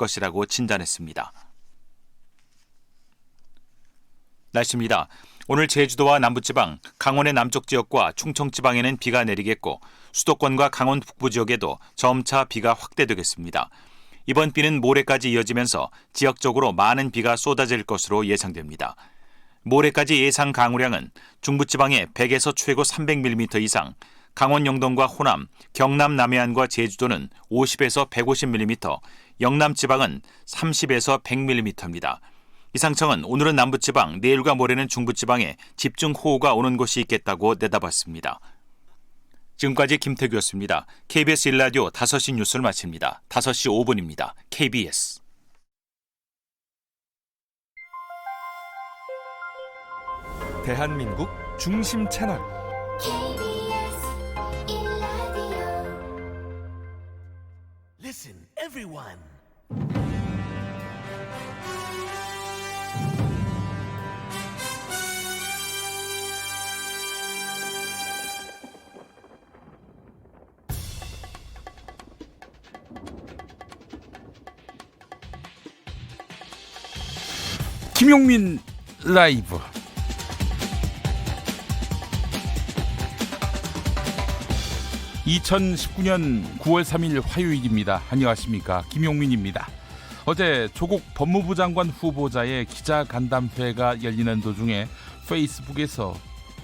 것이라고 진단했습니다. 날씨입니다. 오늘 제주도와 남부지방, 강원의 남쪽 지역과 충청지방에는 비가 내리겠고 수도권과 강원 북부 지역에도 점차 비가 확대되겠습니다. 이번 비는 모레까지 이어지면서 지역적으로 많은 비가 쏟아질 것으로 예상됩니다. 모레까지 예상 강우량은 중부지방에 100에서 최고 300mm 이상, 강원 영동과 호남, 경남 남해안과 제주도는 50에서 150mm, 영남 지방은 30에서 100mm입니다. 기상청은 오늘은 남부지방, 내일과 모레는 중부지방에 집중호우가 오는 곳이 있겠다고 내다봤습니다. 지금까지 김태규였습니다. KBS 1라디오 5시 뉴스를 마칩니다. 5시 5분입니다. KBS. 대한민국 중심 채널 KBS 1라디오. Listen, everyone. 김용민 라이브. (2019년 9월 3일) 화요일입니다. 안녕하십니까, 김용민입니다. 어제 조국 법무부 장관 후보자의 기자간담회가 열리는 도중에 페이스북에서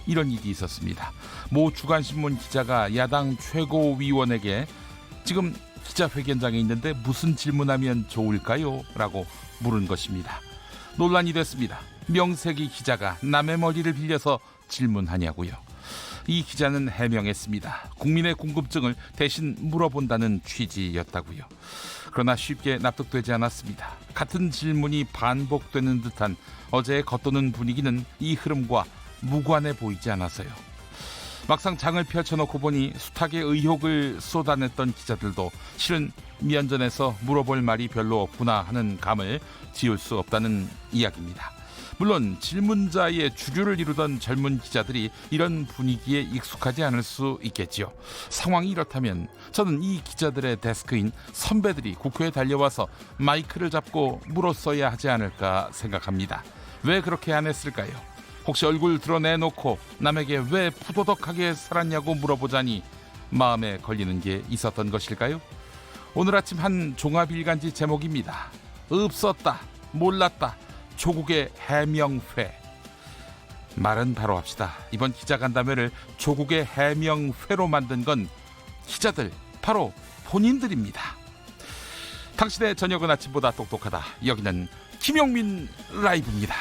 이런 일이 있었습니다. 모 주간신문 기자가 야당 최고위원에게 지금 기자회견장에 있는데 무슨 질문하면 좋을까요? 라고 물은 것입니다. 논란이 됐습니다. 명색이 기자가 남의 머리를 빌려서 질문하냐고요. 이 기자는 해명했습니다. 국민의 궁금증을 대신 물어본다는 취지였다고요. 그러나 쉽게 납득되지 않았습니다. 같은 질문이 반복되는 듯한 어제의 겉도는 분위기는 이 흐름과 무관해 보이지 않아서요. 막상 장을 펼쳐놓고 보니 숱하게 의혹을 쏟아냈던 기자들도 실은 면전에서 물어볼 말이 별로 없구나 하는 감을 지울 수 없다는 이야기입니다. 물론 질문자의 주류를 이루던 젊은 기자들이 이런 분위기에 익숙하지 않을 수 있겠지요. 상황이 이렇다면 저는 이 기자들의 데스크인 선배들이 국회에 달려와서 마이크를 잡고 물었어야 하지 않을까 생각합니다. 왜 그렇게 안 했을까요? 혹시 얼굴 드러내놓고 남에게 왜 푸도덕하게 살았냐고 물어보자니 마음에 걸리는 게 있었던 것일까요? 오늘 아침 한 종합일간지 제목입니다. 없었다, 몰랐다, 조국의 해명회. 말은 바로 합시다. 이번 기자간담회를 조국의 해명회로 만든 건 기자들, 바로 본인들입니다. 당신의 저녁은 아침보다 똑똑하다. 여기는 김용민 라이브입니다.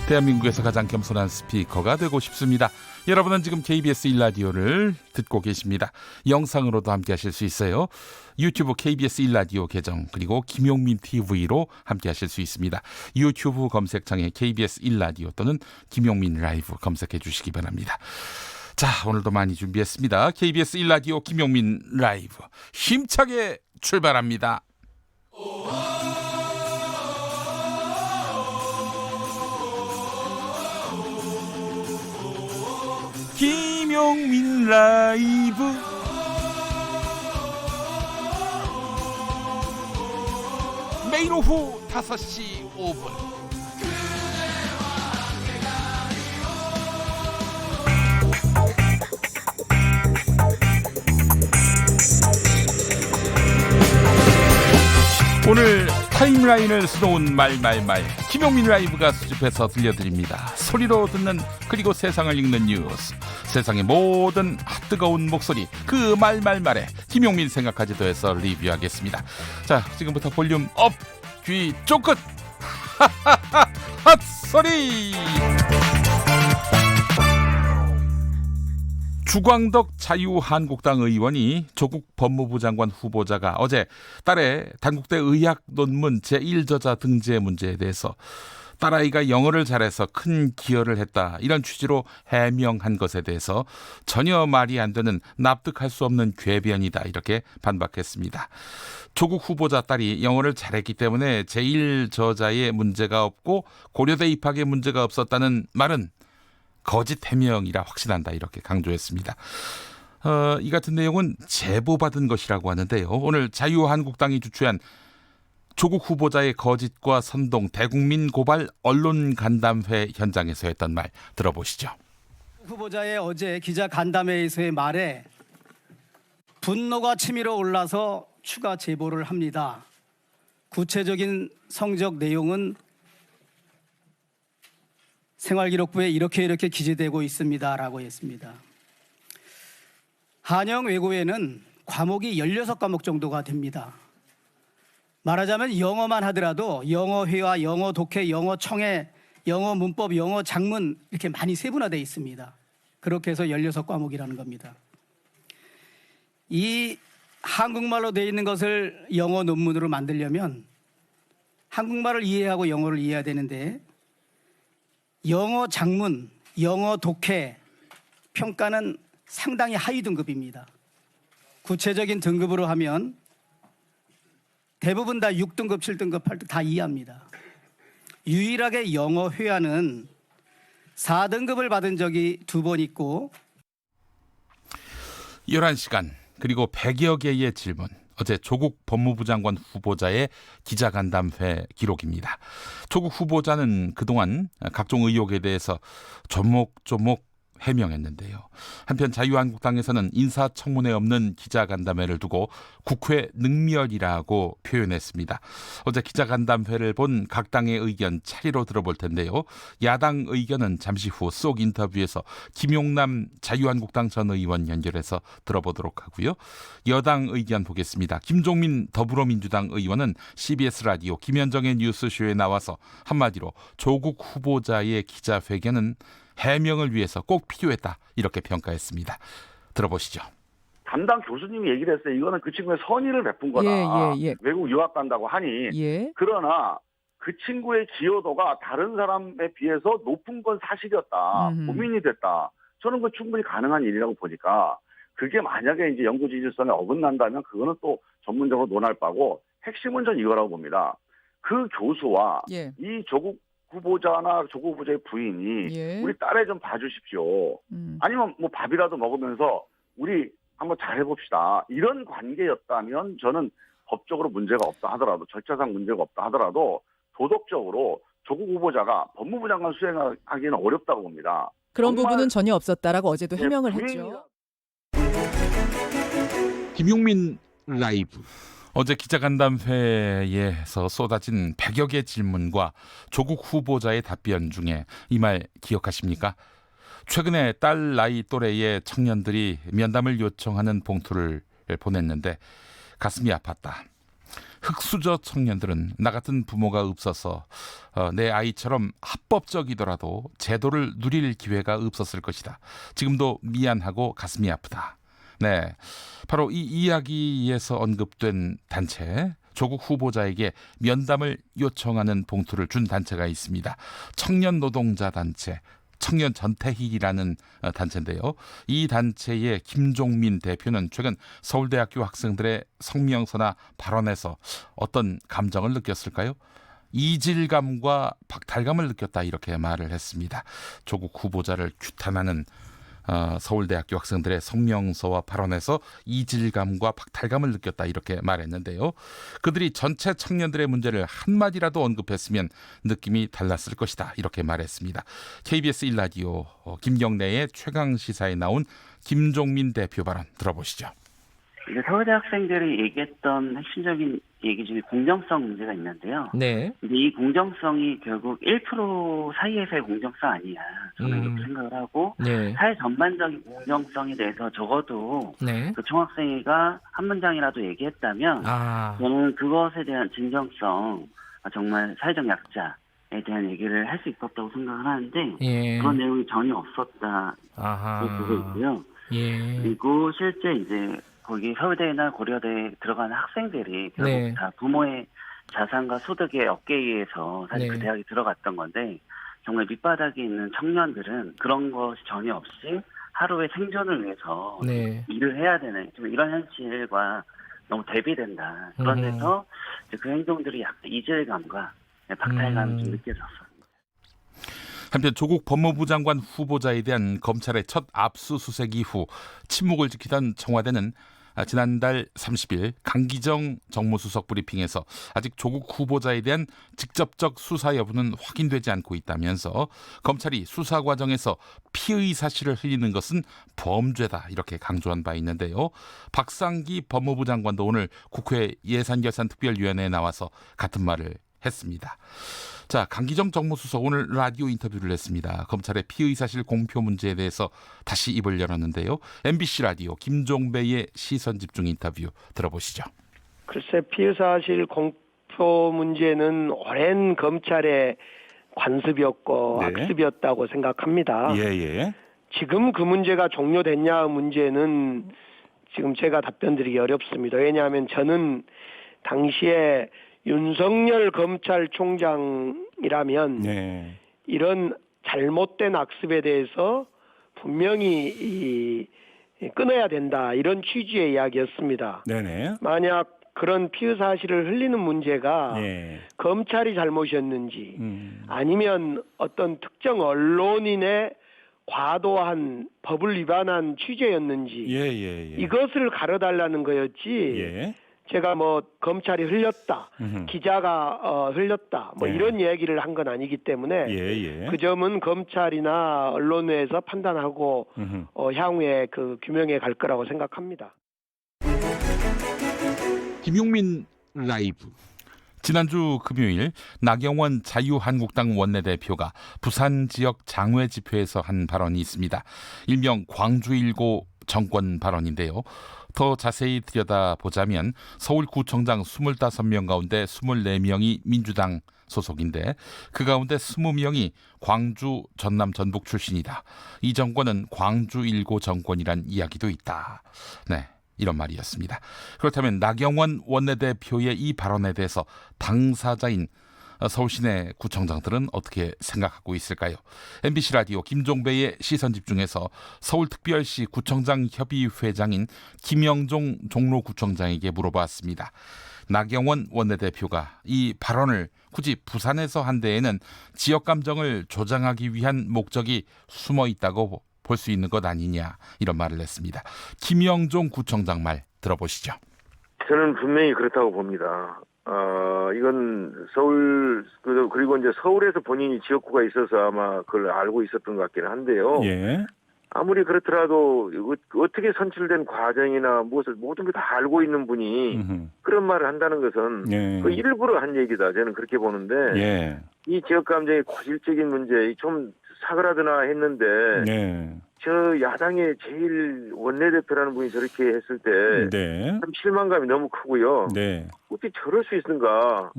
대한민국에서 가장 겸손한 스피커가 되고 싶습니다. 여러분은 지금 KBS 1라디오를 듣고 계십니다. 영상으로도 함께 하실 수 있어요. 유튜브 KBS 1라디오 계정, 그리고 김용민 TV로 함께 하실 수 있습니다. 유튜브 검색창에 KBS 1라디오 또는 김용민 라이브 검색해 주시기 바랍니다. 자, 오늘도 많이 준비했습니다. KBS 1라디오 김용민 라이브 힘차게 출발합니다. 김용민 라이브. 매일 오후 5시 5분 오늘 타임라인을 수놓은 말말말 김용민 라이브가 수집해서 들려드립니다. 소리로 듣는, 그리고 세상을 읽는 뉴스, 세상의 모든 뜨거운 목소리, 그 말말말에 김용민 생각하지도 해서 리뷰하겠습니다. 자, 지금부터 볼륨 업, 귀 쫑긋 핫소리. 주광덕 자유한국당 의원이 조국 법무부 장관 후보자가 어제 딸의 단국대 의학 논문 제1저자 등재 문제에 대해서 딸아이가 영어를 잘해서 큰 기여를 했다, 이런 취지로 해명한 것에 대해서 전혀 말이 안 되는, 납득할 수 없는 궤변이다, 이렇게 반박했습니다. 조국 후보자 딸이 영어를 잘했기 때문에 제1저자에 문제가 없고 고려대 입학에 문제가 없었다는 말은 거짓 해명이라 확신한다, 이렇게 강조했습니다. 이 같은 내용은 제보받은 것이라고 하는데요. 오늘 자유한국당이 주최한 조국 후보자의 거짓과 선동 대국민 고발 언론 간담회 현장에서 했던 말 들어보시죠. 후보자의 어제 기자 간담회에서의 말에 분노가 치밀어 올라서 추가 제보를 합니다. 구체적인 성적 내용은 생활기록부에 이렇게 기재되고 있습니다라고 했습니다. 한영 외고에는 과목이 16과목 정도가 됩니다. 말하자면 영어만 하더라도 영어 회화, 영어 독해, 영어 청해, 영어 문법, 영어 작문 이렇게 많이 세분화되어 있습니다. 그렇게 해서 16과목이라는 겁니다. 이 한국말로 되어 있는 것을 영어 논문으로 만들려면 한국말을 이해하고 영어를 이해해야 되는데 영어 작문, 영어 독해 평가는 상당히 하위 등급입니다. 구체적인 등급으로 하면 대부분 다 6등급, 7등급, 8등급 다 이해합니다. 유일하게 영어 회화는 4등급을 받은 적이 2번 있고 11시간 그리고 100여 개의 질문. 어제 조국 법무부 장관 후보자의 기자간담회 기록입니다. 조국 후보자는 그동안 각종 의혹에 대해서 조목조목 해명했는데요. 한편 자유한국당에서는 인사청문회 없는 기자간담회를 두고 국회 능멸이라고 표현했습니다. 어제 기자간담회를 본 각 당의 의견 차례로 들어볼 텐데요. 야당 의견은 잠시 후 속 인터뷰에서 김용남 자유한국당 전 의원 연결해서 들어보도록 하고요. 여당 의견 보겠습니다. 김종민 더불어민주당 의원은 CBS 라디오 김현정의 뉴스쇼에 나와서 한마디로 조국 후보자의 기자회견은 해명을 위해서 꼭 필요했다 이렇게 평가했습니다. 들어보시죠. 담당 교수님이 얘기를 했어요. 이거는 그 친구의 선의를 베푼 거다. 예. 외국 유학 간다고 하니. 예. 그러나 그 친구의 기여도가 다른 사람에 비해서 높은 건 사실이었다. 고민이 됐다. 저는 그 충분히 가능한 일이라고 보니까 그게 만약에 이제 연구 지질성에 어긋난다면 그거는 또 전문적으로 논할 바고 핵심은 전 이거라고 봅니다. 그 교수와 예. 이 조국 후보자나 조국 후보자의 부인이 예. 우리 딸애 좀 봐주십시오. 아니면 뭐 밥이라도 먹으면서 우리 한번 잘해봅시다. 이런 관계였다면 저는 법적으로 문제가 없다 하더라도 절차상 문제가 없다 하더라도 도덕적으로 조국 후보자가 법무부 장관 수행하기는 어렵다고 봅니다. 그런 정말 부분은 전혀 없었다라고 어제도 예, 해명을 부인이라- 했죠. 김용민 라이브. 어제 기자간담회에서 쏟아진 100여 개 질문과 조국 후보자의 답변 중에 이 말 기억하십니까? 최근에 딸 나이 또래의 청년들이 면담을 요청하는 봉투를 보냈는데 가슴이 아팠다. 흑수저 청년들은 나 같은 부모가 없어서 내 아이처럼 합법적이더라도 제도를 누릴 기회가 없었을 것이다. 지금도 미안하고 가슴이 아프다. 네, 바로 이 이야기에서 언급된 단체, 조국 후보자에게 면담을 요청하는 봉투를 준 단체가 있습니다. 청년 노동자 단체, 청년 전태희라는 단체인데요. 이 단체의 김종민 대표는 최근 서울대학교 학생들의 성명서나 발언에서 어떤 감정을 느꼈을까요? 이질감과 박탈감을 느꼈다 이렇게 말을 했습니다. 조국 후보자를 규탄하는 서울대학교 학생들의 성명서와 발언에서 이질감과 박탈감을 느꼈다 이렇게 말했는데요. 그들이 전체 청년들의 문제를 한마디라도 언급했으면 느낌이 달랐을 것이다 이렇게 말했습니다. KBS 1라디오 김경래의 최강시사에 나온 김종민 대표 발언 들어보시죠. 이제 서울대 학생들이 얘기했던 핵심적인 얘기 중에 공정성 문제가 있는데요. 네. 근데 이 공정성이 결국 1% 사이에서의 공정성 아니야. 저는 그렇게 생각을 하고 네. 사회 전반적인 공정성에 대해서 적어도 네. 그 총학생회가 한 문장이라도 얘기했다면 저는 그것에 대한 진정성, 정말 사회적 약자에 대한 얘기를 할 수 있었다고 생각을 하는데 예. 그런 내용이 전혀 없었다. 보고 있고요. 예. 그리고 실제 이제 거기 서울대나 고려대에 들어가는 학생들이 결국 네. 다 부모의 자산과 소득의 어깨에 의해서 사실 네. 그 대학에 들어갔던 건데 정말 밑바닥에 있는 청년들은 그런 것이 전혀 없이 하루의 생존을 위해서 네. 일을 해야 되는 좀 이런 현실과 너무 대비된다. 그런 데서 이제 그 행동들이 약간 이질감과 박탈감이 좀 느껴졌어요. 한편 조국 법무부 장관 후보자에 대한 검찰의 첫 압수수색 이후 침묵을 지키던 청와대는 지난달 30일 강기정 정무수석 브리핑에서 아직 조국 후보자에 대한 직접적 수사 여부는 확인되지 않고 있다면서 검찰이 수사 과정에서 피의 사실을 흘리는 것은 범죄다 이렇게 강조한 바 있는데요. 박상기 법무부 장관도 오늘 국회 예산결산특별위원회에 나와서 같은 말을 했습니다. 자, 강기정 정무수석 오늘 라디오 인터뷰를 했습니다. 검찰의 피의사실 공표 문제에 대해서 다시 입을 열었는데요. MBC 라디오 김종배의 시선집중 인터뷰 들어보시죠. 글쎄, 피의사실 공표 문제는 오랜 검찰의 관습이었고 악습이었다고 생각합니다. 지금 그 문제가 종료됐냐 문제는 지금 제가 답변드리기 어렵습니다. 왜냐하면 저는 당시에 윤석열 검찰총장이라면 이런 잘못된 악습에 대해서 분명히 끊어야 된다 이런 취지의 이야기였습니다. 만약 그런 피의 사실을 흘리는 문제가 검찰이 잘못이었는지 아니면 어떤 특정 언론인의 과도한 법을 위반한 취재였는지 이것을 가려달라는 거였지 제가 뭐 검찰이 흘렸다, 기자가 흘렸다, 뭐 이런 얘기를 한 건 아니기 때문에 그 점은 검찰이나 언론에서 판단하고 향후에 그 규명해 갈 거라고 생각합니다. 김용민 라이브. 지난주 금요일 나경원 자유한국당 원내대표가 부산 지역 장외 집회에서 한 발언이 있습니다. 일명 광주1고 정권 발언인데요. 더 자세히 들여다보자면 서울구청장 25명 가운데 24명이 민주당 소속인데 그 가운데 20명이 광주, 전남, 전북 출신이다. 이 정권은 광주1고 정권이란 이야기도 있다. 네, 이런 말이었습니다. 그렇다면 나경원 원내대표의 이 발언에 대해서 당사자인 서울시내 구청장들은 어떻게 생각하고 있을까요? MBC 라디오 김종배의 시선집중에서 서울특별시 구청장협의회장인 김영종 종로구청장에게 물어봤습니다. 나경원 원내대표가 이 발언을 굳이 부산에서 한 데에는 지역 감정을 조장하기 위한 목적이 숨어 있다고 볼 수 있는 것 아니냐 이런 말을 했습니다. 김영종 구청장 말 들어보시죠. 저는 분명히 그렇다고 봅니다. 이건 그리고 이제 서울에서 본인이 지역구가 있어서 아마 그걸 알고 있었던 것 같기는 한데요. 아무리 그렇더라도 어떻게 선출된 과정이나 무엇을 모든 걸 다 알고 있는 분이 그런 말을 한다는 것은 그 일부러 한 얘기다. 저는 그렇게 보는데 이 지역 감정의 고질적인 문제 좀 사그라드나 했는데 저 야당의 제일 원내대표라는 분이 저렇게 했을 때 참 실망감이 너무 크고요. 어떻게 저럴 수 있는가.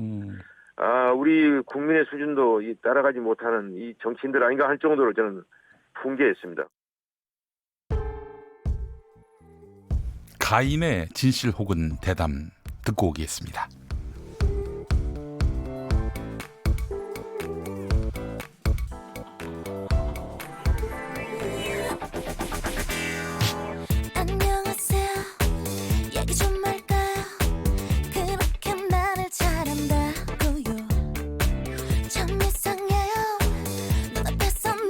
우리 국민의 수준도 따라가지 못하는 이 정치인들 아닌가 할 정도로 저는 분개했습니다. 가인의 진실 혹은 대담 듣고 오겠습니다. 안녕하세요. 얘기 좀 할까요? 그렇게 나를 잘한다고요. 참 이상해요. 눈앞에서는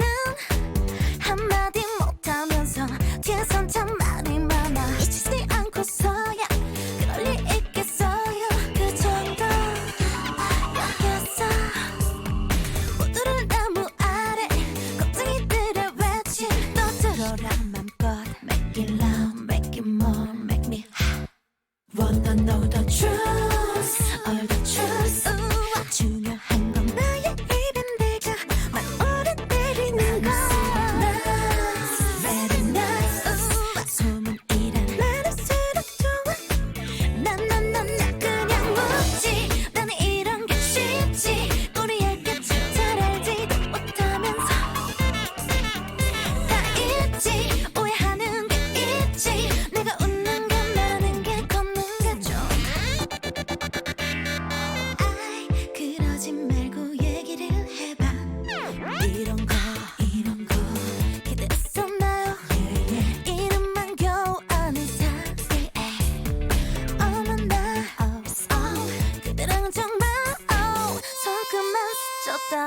한마디 못하면서 뒤에선 참 말이 많아. 잊히지 않고서야 그럴 리 있겠어요. 그 정도 여기서 모두를 나무 아래 겁쟁이들의 외침 또 들어라 맘껏 Make it loud, make it more, make me hot. Wanna know the truth, all the truth. 중요한 건 나의 입인데가 말 오래 때리는 거. Very nice. 소문이란 말할수록 좋아. 난 그냥 묻지. 나는 이런 게 쉽지. 우리의 끝을 잘 알지도 못하면서 다 잊지. 오해하는 게 있지. 내가 웃는 게 말하는 게 걷는 게 좀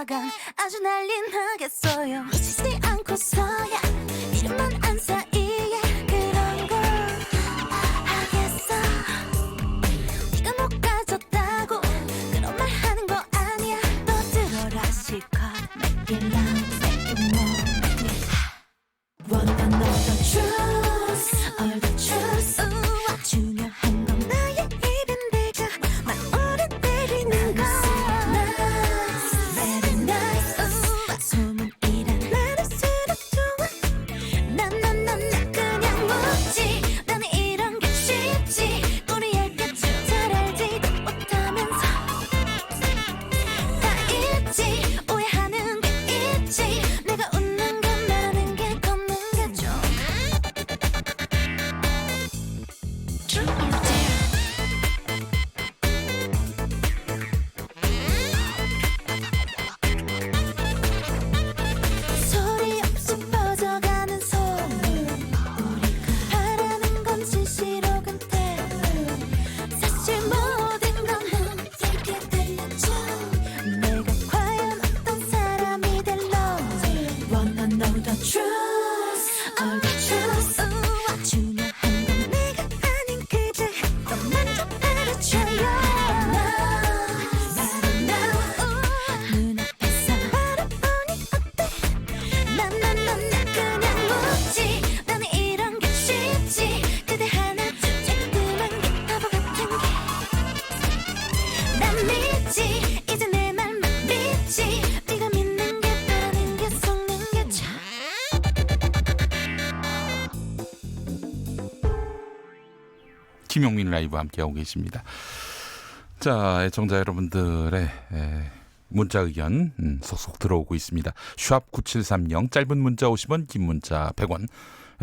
나간 아주 난리 나겠어요. 미치지 않고서야 이름만 안 사이에 그런 걸 하겠어. 네가 못 가졌다고 그런 말 하는 거 아니야. 또 들어라 실컷 Make it loud, make it more, make it hot. Wanna know the truth, all the truth. 중요한 건 나의 입인 내가 막 오래 때리는 거. Very nice, 소문이란 말할수록 좋아. 난 그냥 묻지. 나는 이런 게 쉽지. 우리에게 잘 알지도 못하면서 다 있지. 오해하는 게 있지. 내가 웃는 게 말하는 게 걷는 게 좀 True or dare. 소리 없이 퍼져가는 소문. 우리가 바라는 건 진실 혹은 때 사실 모든 건 훔치게 들렸죠. 내가 과연 어떤 사람이 될런지. Wanna know the truth, all the truth. 중요한 건 내가 아닌 그대 더 먼저 알아줘요. Now, 눈앞에서 바라보니 어때? 난 그냥 묻지. 나는 이런 게 쉽지. 그대 하나 쭈쭈그만 게 바보 같은 게. 난 믿지. 이제 내 말만 믿지. 네가 믿는 게 바라는 게 속는 게 참. 김용민 라이브 함께하고 계십니다. 자, 애청자 여러분들의 문자 의견 속속 들어오고 있습니다. 샵 9730 짧은 문자 50원, 긴 문자 100원.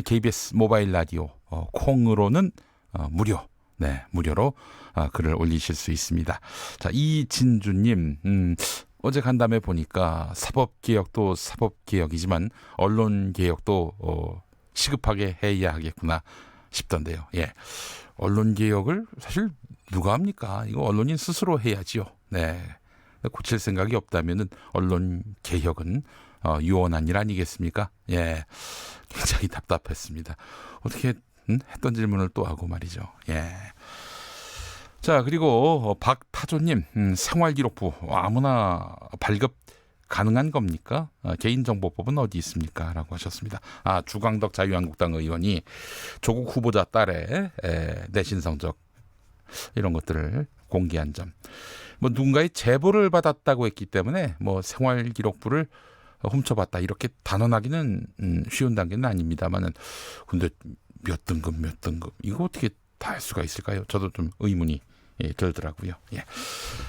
KBS 모바일 라디오 콩으로는 무료. 네, 무료로 글을 올리실 수 있습니다. 자, 이진주님, 어제 간담회 보니까 사법개혁도 사법개혁이지만 언론개혁도 시급하게 해야 하겠구나 싶던데요. 예, 언론개혁을 사실 누가 합니까? 이거 언론인 스스로 해야지요. 네, 고칠 생각이 없다면은 언론개혁은 유언한 일 아니겠습니까? 예, 굉장히 답답했습니다. 어떻게 했던 질문을 또 하고 말이죠. 예. 자, 그리고 박타조님, 생활기록부 아무나 발급 가능한 겁니까? 개인정보법은 어디 있습니까? 라고 하셨습니다. 주광덕 자유한국당 의원이 조국 후보자 딸의 내신 성적 이런 것들을 공개한 점. 뭐 누군가의 제보를 받았다고 했기 때문에 뭐 생활기록부를 훔쳐봤다 이렇게 단언하기는 쉬운 단계는 아닙니다만은 근데 몇 등급 이거 어떻게 다 할 수가 있을까요? 저도 좀 의문이 들더라고요. 예.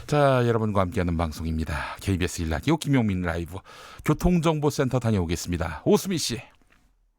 자, 여러분과 함께하는 방송입니다. KBS 1라디오 김용민 라이브 교통정보센터 다녀오겠습니다. 오수미 씨.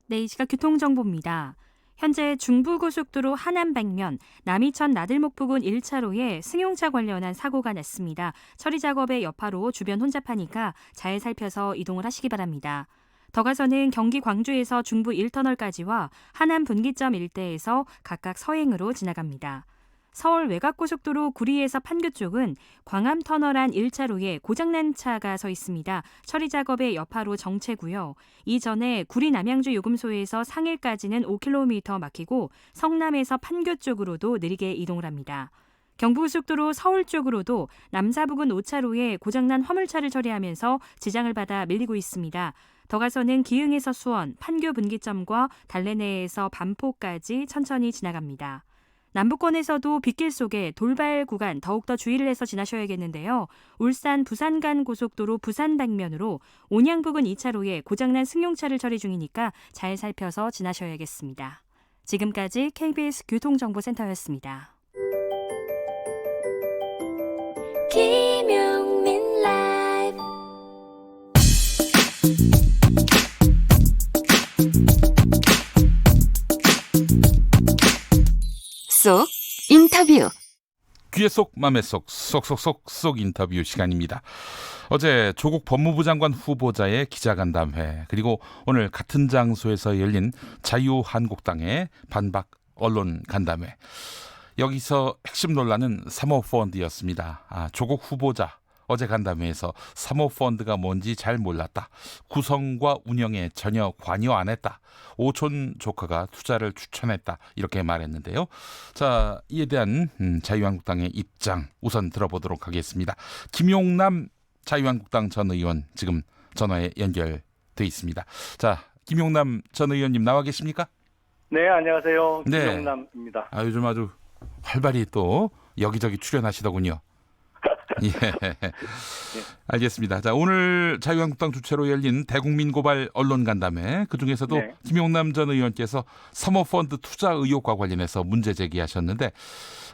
네, 이 시각 교통정보입니다. 현재 중부고속도로 하남 방면 남이천 나들목 부근 1차로에 승용차 관련한 사고가 났습니다. 처리 작업의 여파로 주변 혼잡하니까 잘 살펴서 이동을 하시기 바랍니다. 더 가서는 경기 광주에서 중부 1터널까지와 하남 분기점 일대에서 각각 서행으로 지나갑니다. 서울 외곽고속도로 구리에서 판교 쪽은 광암터널 안 1차로에 고장난 차가 서 있습니다. 처리 작업의 여파로 정체고요. 이전에 구리 남양주 요금소에서 상일까지는 5km 막히고 성남에서 판교 쪽으로도 느리게 이동을 합니다. 경부고속도로 서울 쪽으로도 남사부근 5차로에 고장난 화물차를 처리하면서 지장을 받아 밀리고 있습니다. 더 가서는 기흥에서 수원, 판교 분기점과 달래내에서 반포까지 천천히 지나갑니다. 남부권에서도 빗길 속에 돌발 구간 더욱더 주의를 해서 지나셔야겠는데요. 울산 부산 간 고속도로 부산 방면으로 온양 부근 2차로에 고장난 승용차를 처리 중이니까 잘 살펴서 지나셔야겠습니다. 지금까지 KBS 교통정보센터였습니다. 김용민 라이브 속 인터뷰. 귀에 속 맘에 속 쏙쏙쏙 인터뷰 시간입니다. 어제 조국 법무부 장관 후보자의 기자간담회 그리고 오늘 같은 장소에서 열린 자유한국당의 반박 언론 간담회. 여기서 핵심 논란은 사모펀드였습니다. 조국 후보자 어제 간담회에서 사모펀드가 뭔지 잘 몰랐다. 구성과 운영에 전혀 관여 안 했다. 오촌 조카가 투자를 추천했다. 이렇게 말했는데요. 자, 이에 대한 자유한국당의 입장 우선 들어보도록 하겠습니다. 김용남 자유한국당 전 의원 지금 전화에 연결돼 있습니다. 자, 김용남 전 의원님 나와 계십니까? 네, 안녕하세요. 네. 김용남입니다. 요즘 아주 활발히 또 여기저기 출연하시더군요. 예. 알겠습니다. 자, 오늘 자유한국당 주최로 열린 대국민 고발 언론 간담회, 그중에서도 네. 김용남 전 의원께서 사모펀드 투자 의혹과 관련해서 문제 제기하셨는데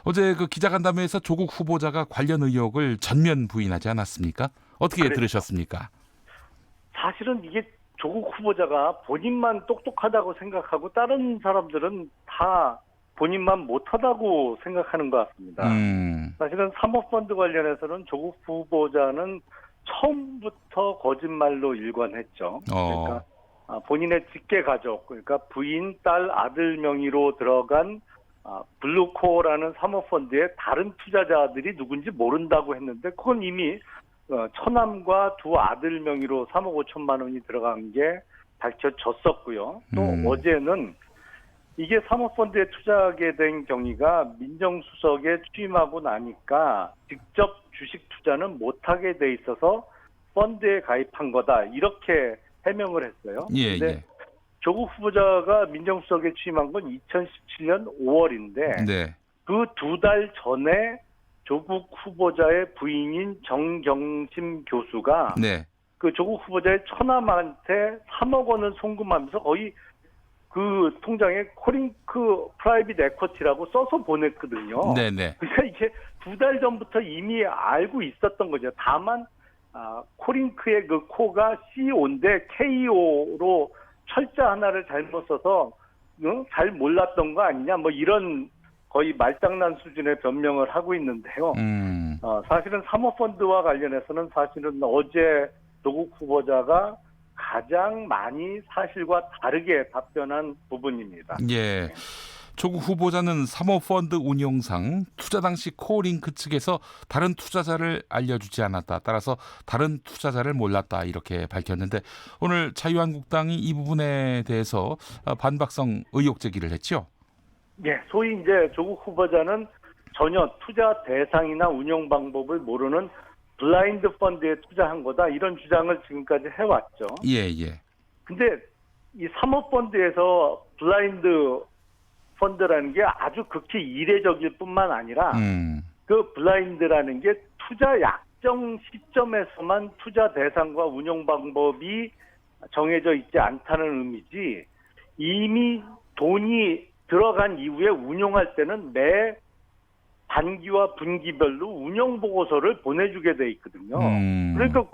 어제 그 기자간담회에서 조국 후보자가 관련 의혹을 전면 부인하지 않았습니까? 어떻게 그렇죠. 들으셨습니까? 사실은 이게 조국 후보자가 본인만 똑똑하다고 생각하고 다른 사람들은 다 본인만 못하다고 생각하는 것 같습니다. 사실은 사모펀드 관련해서는 조국 후보자는 처음부터 거짓말로 일관했죠. 그러니까 본인의 직계 가족, 그러니까 부인, 딸, 아들 명의로 들어간 블루코어라는 사모펀드의 다른 투자자들이 누군지 모른다고 했는데 그건 이미 처남과 두 아들 명의로 3억 5천만 원이 들어간 게 밝혀졌었고요. 또 어제는 이게 사모펀드에 투자하게 된 경위가 민정수석에 취임하고 나니까 직접 주식 투자는 못하게 돼 있어서 펀드에 가입한 거다. 이렇게 해명을 했어요. 예. 조국 후보자가 민정수석에 취임한 건 2017년 5월인데 네. 그 2달 전에 조국 후보자의 부인인 정경심 교수가 네. 그 조국 후보자의 처남한테 3억 원을 송금하면서 거의 그 통장에 코링크 프라이빗 에쿼티라고 써서 보냈거든요. 네네. 그러니까 이게 2달 전부터 이미 알고 있었던 거죠. 다만 코링크의 그 코가 CO인데 KO로 철자 하나를 잘못 써서 잘 몰랐던 거 아니냐 뭐 이런 거의 말장난 수준의 변명을 하고 있는데요. 사실은 사모펀드와 관련해서는 사실은 어제 조국 후보자가 가장 많이 사실과 다르게 답변한 부분입니다. 예. 조국 후보자는 사모펀드 운용상 투자 당시 코링크 측에서 다른 투자자를 알려주지 않았다. 따라서 다른 투자자를 몰랐다. 이렇게 밝혔는데 오늘 자유한국당이 이 부분에 대해서 반박성 의혹 제기를 했죠. 예, 소위 이제 조국 후보자는 전혀 투자 대상이나 운용 방법을 모르는 블라인드 펀드에 투자한 거다. 이런 주장을 지금까지 해왔죠. 예. 근데 이 사모펀드에서 블라인드 펀드라는 게 아주 극히 이례적일 뿐만 아니라 그 블라인드라는 게 투자 약정 시점에서만 투자 대상과 운용 방법이 정해져 있지 않다는 의미지 이미 돈이 들어간 이후에 운용할 때는 매 반기와 분기별로 운영 보고서를 보내주게 돼 있거든요. 그러니까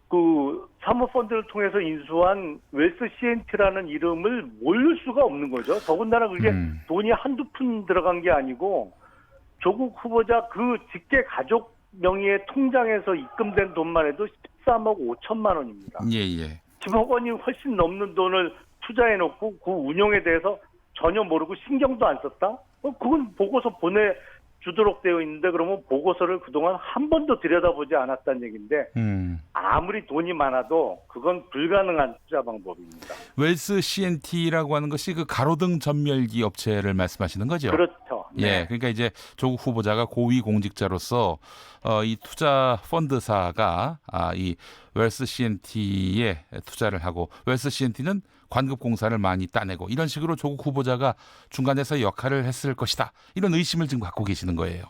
그 사모펀드를 통해서 인수한 웰스 CNT라는 이름을 모를 수가 없는 거죠. 더군다나 그게 돈이 한두 푼 들어간 게 아니고 조국 후보자 그 직계 가족 명의의 통장에서 입금된 돈만 해도 13억 5천만 원입니다. 예. 10억 원이 훨씬 넘는 돈을 투자해놓고 그 운용에 대해서 전혀 모르고 신경도 안 썼다? 그건 보고서 보내주도록 되어 있는데 그러면 보고서를 그동안 한 번도 들여다보지 않았다는 얘기인데 아무리 돈이 많아도 그건 불가능한 투자 방법입니다. 웰스 CNT라고 하는 것이 그 가로등 전멸기 업체를 말씀하시는 거죠? 그렇죠. 네. 예, 그러니까 이제 조국 후보자가 고위 공직자로서 이 투자 펀드사가 이 웰스 CNT에 투자를 하고 웰스 CNT는 관급 공사를 많이 따내고 이런 식으로 조국 후보자가 중간에서 역할을 했을 것이다. 이런 의심을 지금 갖고 계시는 거예요.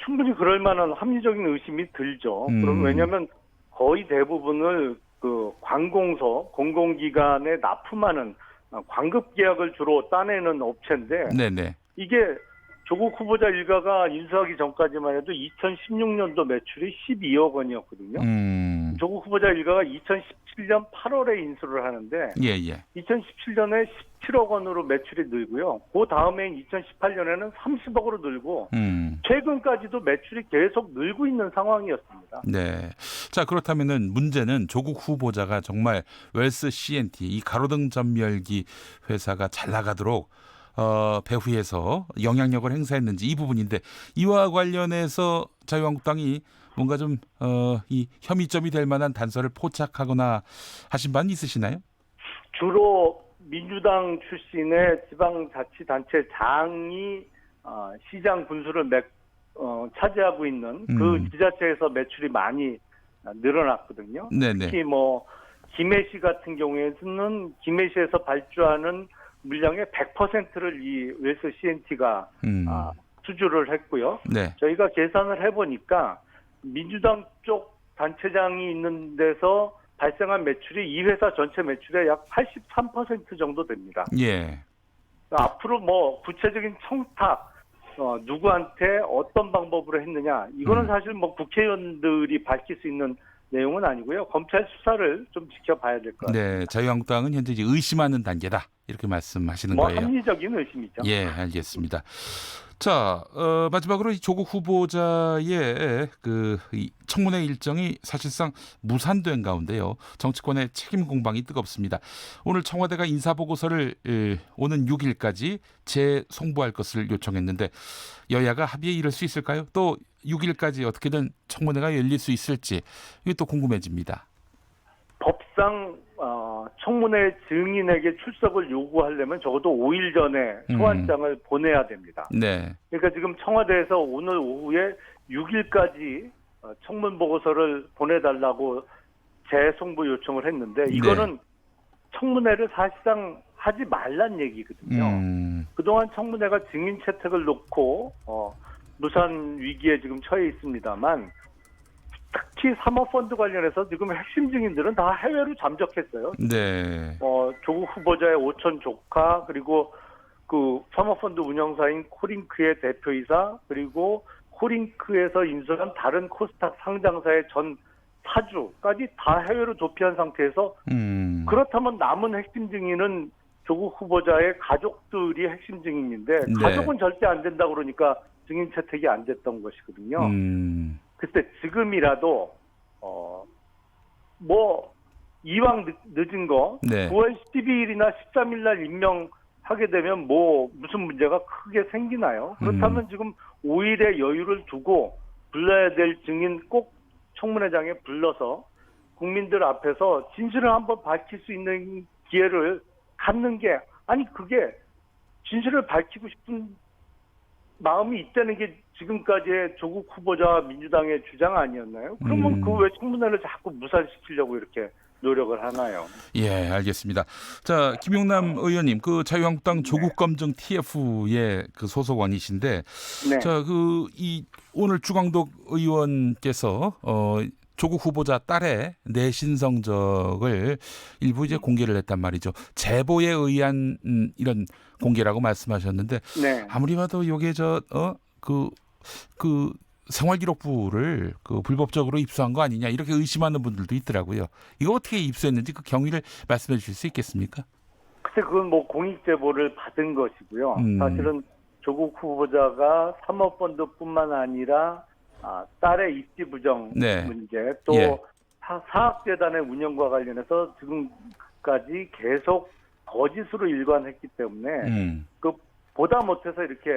충분히 그럴 만한 합리적인 의심이 들죠. 그럼 왜냐하면 거의 대부분을 그 관공서 공공기관에 납품하는 관급 계약을 주로 따내는 업체인데 네네. 이게 조국 후보자 일가가 인수하기 전까지만 해도 2016년도 매출이 12억 원이었거든요. 조국 후보자 일가가 2017년 8월에 인수를 하는데 예. 2017년에 17억 원으로 매출이 늘고요. 그 다음에 2018년에는 30억으로 늘고 최근까지도 매출이 계속 늘고 있는 상황이었습니다. 네. 자, 그렇다면은 문제는 조국 후보자가 정말 웰스 CNT 이 가로등 전멸기 회사가 잘 나가도록 배후에서 영향력을 행사했는지 이 부분인데 이와 관련해서 자유한국당이 뭔가 좀 이 혐의점이 될 만한 단서를 포착하거나 하신 바는 있으시나요? 주로 민주당 출신의 지방자치단체장이 시장 군수를 차지하고 있는 그 지자체에서 매출이 많이 늘어났거든요. 네네. 특히 뭐 김해시 같은 경우에는 김해시에서 발주하는 물량의 100%를 이 웰스 CNT가 수주를 했고요. 네. 저희가 계산을 해보니까 민주당 쪽 단체장이 있는 데서 발생한 매출이 이 회사 전체 매출의 약 83% 정도 됩니다. 예. 앞으로 뭐 구체적인 청탁, 누구한테 어떤 방법으로 했느냐, 이거는 사실 뭐 국회의원들이 밝힐 수 있는 내용은 아니고요. 검찰 수사를 좀 지켜봐야 될 것 같습니다. 네, 자유한국당은 현재 이제 의심하는 단계다 이렇게 말씀하시는 거예요. 합리적인 의심이죠. 예, 알겠습니다. 자, 마지막으로 이 조국 후보자의 이 청문회 일정이 사실상 무산된 가운데요. 정치권의 책임 공방이 뜨겁습니다. 오늘 청와대가 인사보고서를 오는 6일까지 재송부할 것을 요청했는데 여야가 합의에 이를 수 있을까요? 또 6일까지 어떻게든 청문회가 열릴 수 있을지 이게 또 궁금해집니다. 법상 청문회 증인에게 출석을 요구하려면 적어도 5일 전에 소환장을 보내야 됩니다. 네. 그러니까 지금 청와대에서 오늘 오후에 6일까지 청문 보고서를 보내달라고 재송부 요청을 했는데 이거는 네. 청문회를 사실상 하지 말란 얘기거든요. 그동안 청문회가 증인 채택을 놓고 무산 위기에 지금 처해 있습니다만 특히 사모펀드 관련해서 지금 핵심 증인들은 다 해외로 잠적했어요. 네. 조국 후보자의 오촌 조카, 그리고 그 사모펀드 운영사인 코링크의 대표이사, 그리고 코링크에서 인수한 다른 코스닥 상장사의 전 사주까지 다 해외로 도피한 상태에서 그렇다면 남은 핵심 증인은 조국 후보자의 가족들이 핵심 증인인데 네. 가족은 절대 안 된다고 그러니까 증인 채택이 안 됐던 것이거든요. 그때 지금이라도 뭐 이왕 늦은 거 네. 9월 12일이나 13일 날 임명하게 되면 뭐 무슨 문제가 크게 생기나요? 그렇다면 지금 5일의 여유를 두고 불러야 될 증인 꼭 청문회장에 불러서 국민들 앞에서 진실을 한번 밝힐 수 있는 기회를 갖는 게, 아니 그게 진실을 밝히고 싶은 마음이 있다는 게 지금까지의 조국 후보자와 민주당의 주장 아니었나요? 그러면 그 왜 청문회를 자꾸 무산시키려고 이렇게 노력을 하나요? 예, 알겠습니다. 자, 김용남 의원님, 그 자유한국당 조국검증 TF의 그 소속원이신데, 네. 자, 이 오늘 주광덕 의원께서 조국 후보자 딸의 내신 성적을 일부 이제 공개를 했단 말이죠. 제보에 의한 이런 공개라고 말씀하셨는데, 네. 아무리 봐도 이게 생활기록부를 불법적으로 입수한 거 아니냐 이렇게 의심하는 분들도 있더라고요. 이거 어떻게 입수했는지 그 경위를 말씀해 주실 수 있겠습니까? 글쎄 그건 뭐 공익 제보를 받은 것이고요. 사실은 조국 후보자가 사모펀드뿐만 아니라 딸의 입시 부정 네. 문제, 또 예. 사학재단의 운영과 관련해서 지금까지 계속 거짓으로 일관했기 때문에 보다 못해서 이렇게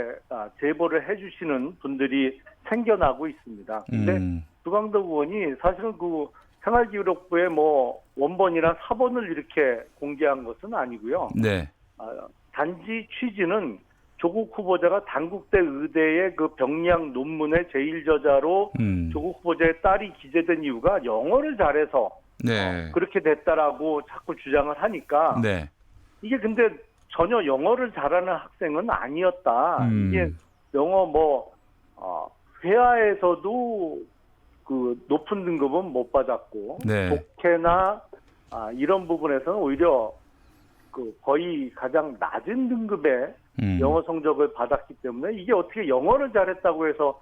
제보를 해주시는 분들이 생겨나고 있습니다. 근데 주광덕 의원이 사실은 그 생활기록부에 뭐 원본이나 사본을 이렇게 공개한 것은 아니고요. 네. 단지 취지는 조국 후보자가 단국대 의대의 그 병리학 논문의 제1저자로 조국 후보자의 딸이 기재된 이유가 영어를 잘해서 네. 그렇게 됐다라고 자꾸 주장을 하니까 네. 이게 근데 전혀 영어를 잘하는 학생은 아니었다. 이게 영어 회화에서도 그 높은 등급은 못 받았고 네. 독해나 이런 부분에서는 오히려 그 거의 가장 낮은 등급의 영어 성적을 받았기 때문에 이게 어떻게 영어를 잘했다고 해서